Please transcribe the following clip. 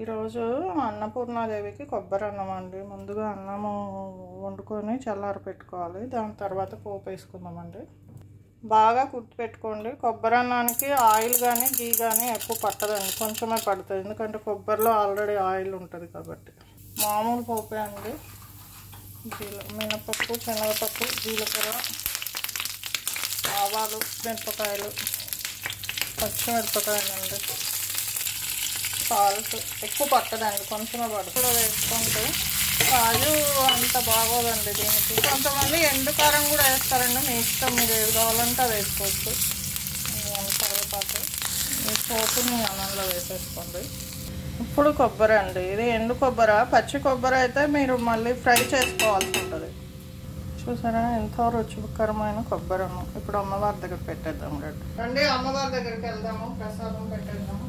ఈరోజు అన్నపూర్ణాదేవికి కొబ్బరి అన్నం అండి. ముందుగా అన్నము వండుకొని చల్లారి పెట్టుకోవాలి. దాని తర్వాత పోపు వేసుకుందామండి. బాగా గుర్తుపెట్టుకోండి, కొబ్బరి అన్నానికి ఆయిల్ కానీ గీ కానీ ఎక్కువ పట్టదండి, కొంచెమే పడుతుంది. ఎందుకంటే కొబ్బరిలో ఆల్రెడీ ఆయిల్ ఉంటుంది కాబట్టి. మామూలు పోపే అండి. మినపప్పు, శనగపప్పు, జీలకర్ర, ఆవాలు, మిరపకాయలు, పచ్చిమిరపకాయలు అండి, సాల్ట్. ఎక్కువ పట్టదండి, కొంచెమే పడుతుంది. వేసుకుంటే కాజు అంత బాగోదండి దీనికి. కొంతమంది ఎండు కారం కూడా వేస్తారండి, మీ ఇష్టం, మీరు ఏది కావాలంటే అది వేసుకోవచ్చు. కరివేపాకు ఈ పోపుని అన్నంలో వేసేసుకోండి. ఇప్పుడు కొబ్బరి అండి, ఇది ఎండు కొబ్బరి. పచ్చి కొబ్బరి అయితే మీరు మళ్ళీ ఫ్రై చేసుకోవాల్సి ఉంటుంది. చూసారా ఎంతో రుచికరమైన కొబ్బరి అన్నం. ఇప్పుడు అమ్మవారి దగ్గర పెట్టేద్దాం రండి. అమ్మవారి దగ్గరికి వెళ్దాము, ప్రసాదం పెట్టేద్దాము.